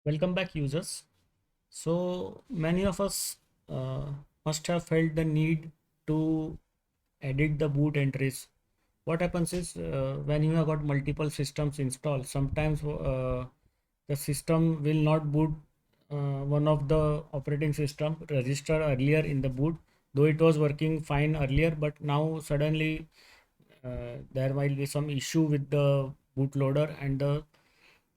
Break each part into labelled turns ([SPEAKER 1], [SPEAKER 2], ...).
[SPEAKER 1] Welcome back, users. So many of us must have felt the need to edit the boot entries. What happens is when you have got multiple systems installed, sometimes the system will not boot one of the operating system registered earlier in the boot, though it was working fine earlier, but now suddenly there might be some issue with the bootloader and the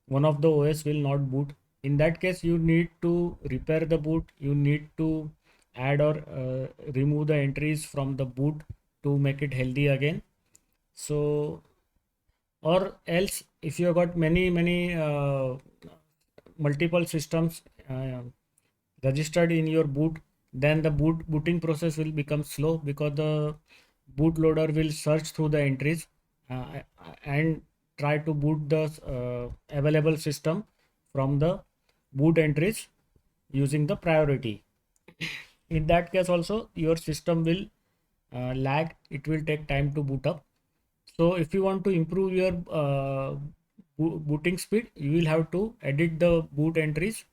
[SPEAKER 1] one of the OS will not boot. In that case, you need to repair the boot. You need to add or remove the entries from the boot to make it healthy again. So, or else, if you have got many multiple systems registered in your boot, then the booting process will become slow because the bootloader will search through the entries and try to boot the available system from the boot entries using the priority. In that case also your system will lag. It will take time to boot up. So if you want to improve your booting speed, you will have to edit the boot entries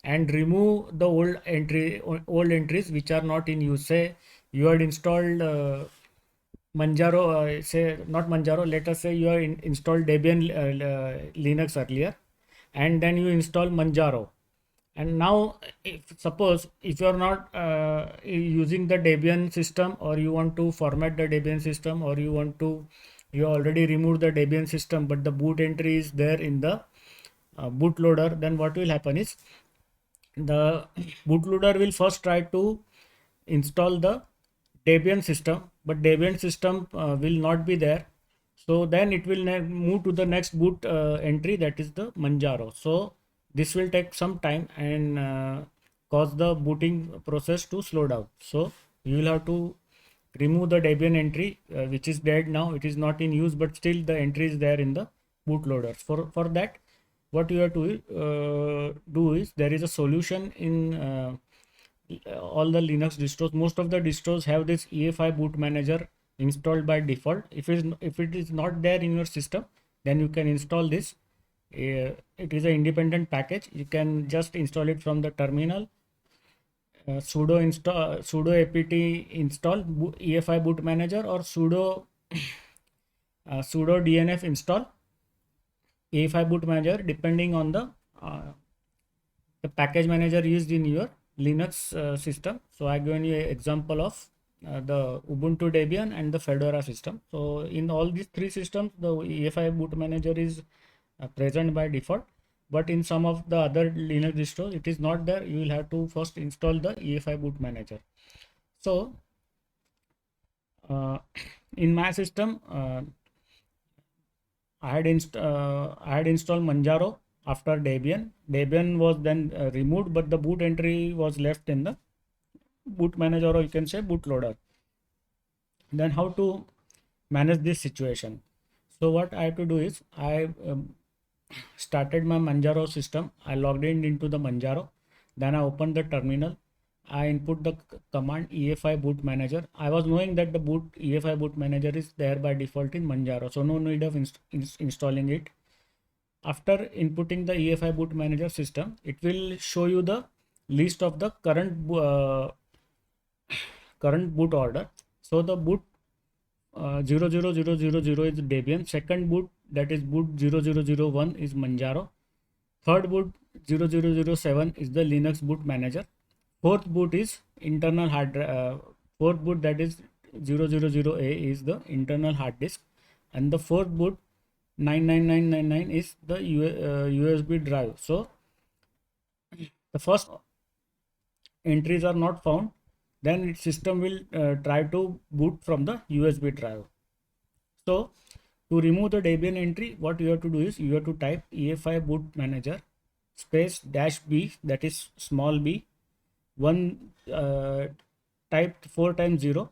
[SPEAKER 1] and remove the old entries which are not in use. Say you had installed Manjaro, say not Manjaro, let us say you have installed Debian Linux earlier, and then you install Manjaro. And now, if suppose if you are not using the Debian system, or you want to format the Debian system, or you already removed the Debian system, but the boot entry is there in the bootloader, then what will happen is the bootloader will first try to install the Debian system, but Debian system will not be there. So then it will move to the next boot entry, that is the Manjaro. So this will take some time and cause the booting process to slow down. So you will have to remove the Debian entry which is dead now. It is not in use, but still the entry is there in the bootloaders. For that, what you have to do is there is a solution in all the Linux distros. Most of the distros have this EFI boot manager installed by default. If it is not there in your system, then you can install this. It is an independent package. You can just install it from the terminal. Sudo apt install EFI boot manager, or sudo dnf install EFI boot manager, depending on the package manager used in your Linux system. So I given you an example of the Ubuntu Debian and the Fedora system. So in all these three systems, the EFI boot manager is present by default, but in some of the other Linux distros it is not there. You will have to first install the EFI boot manager. So in my system, I had installed Manjaro after Debian. Debian was then removed, but the boot entry was left in the boot manager, or you can say bootloader. Then how to manage this situation? So what I have to do is I started my Manjaro system. I logged in into the Manjaro. Then I opened the terminal. I input the command EFI boot manager. I was knowing that the EFI boot manager is there by default in Manjaro, so no need of installing it. After inputting the EFI boot manager system, it will show you the list of the current boot order. So the boot 00000 is Debian. Second boot, that is boot 0001, is Manjaro. Third boot 0007 is the Linux boot manager. Fourth boot is internal hard fourth boot, that is 000A, is the internal hard disk, and the fourth boot 99999 is the USB drive. So the first entries are not found, then system will try to boot from the USB drive. So to remove the Debian entry, what you have to do is you have to type EFI boot manager space -b, that is small b, one typed 4 times 0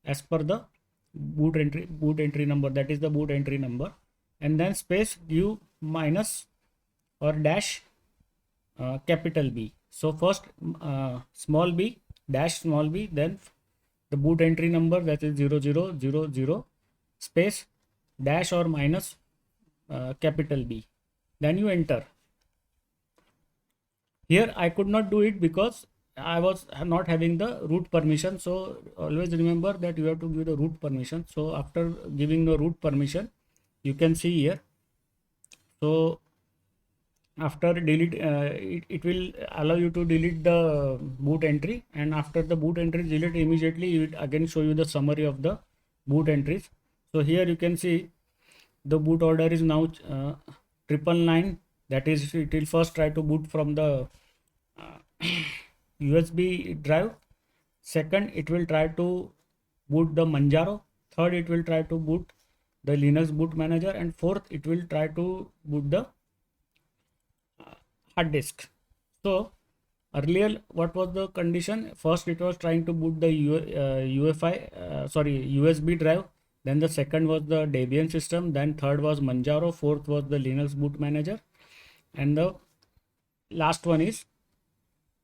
[SPEAKER 1] as per the boot entry number, that is the boot entry number, and then space give minus or dash capital B. So first small b dash small b, then the boot entry number, that is 0000 space dash or minus capital B. Then you enter. Here I could not do it because I was not having the root permission. So always remember that you have to give the root permission. So after giving the root permission, you can see here. So after delete, it will allow you to delete the boot entry, and after the boot entry delete immediately, it again show you the summary of the boot entries. So here you can see the boot order is now 999. That is, it will first try to boot from the USB drive. Second, it will try to boot the Manjaro. Third, it will try to boot the Linux boot manager, and fourth, it will try to boot the hard disk. So earlier, what was the condition? First, it was trying to boot the USB drive. Then the second was the Debian system. Then third was Manjaro. Fourth was the Linux boot manager, and the last one is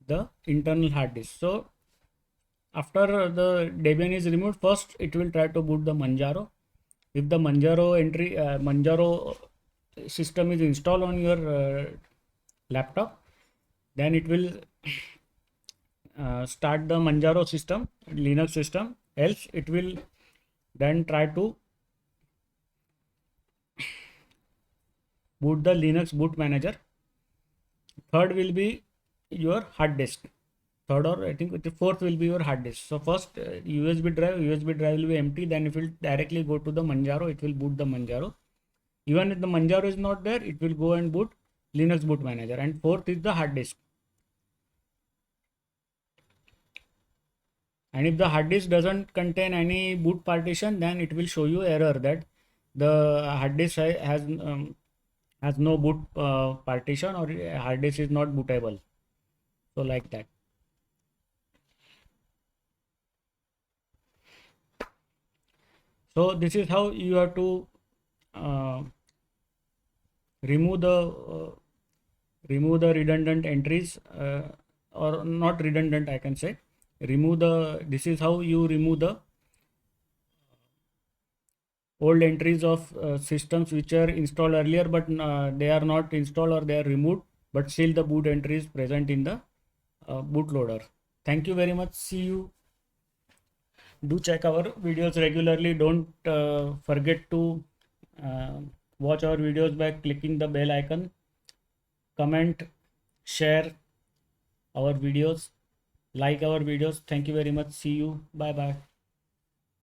[SPEAKER 1] the internal hard disk. So after the Debian is removed, first it will try to boot the Manjaro. If the Manjaro system is installed on your laptop, then it will start the Manjaro system, Linux system. Else it will then try to boot the Linux boot manager. Third will be your hard disk. Third, or I think the fourth will be your hard disk. So first USB drive will be empty. Then it will directly go to the Manjaro. It will boot the Manjaro. Even if the Manjaro is not there, it will go and boot Linux boot manager. And fourth is the hard disk. And if the hard disk doesn't contain any boot partition, then it will show you error that the hard disk has no boot partition, or hard disk is not bootable. So like that. So this is how you have to uh, remove the redundant entries, or not redundant, I can say. This is how you remove the old entries of systems which are installed earlier, but they are not installed, or they are removed, but still the boot entry is present in the bootloader. Thank you very much. See you. Do check our videos regularly. Don't forget to uh, watch our videos by clicking the bell icon. Comment, share our videos, like our videos. Thank you very much. See you. Bye bye.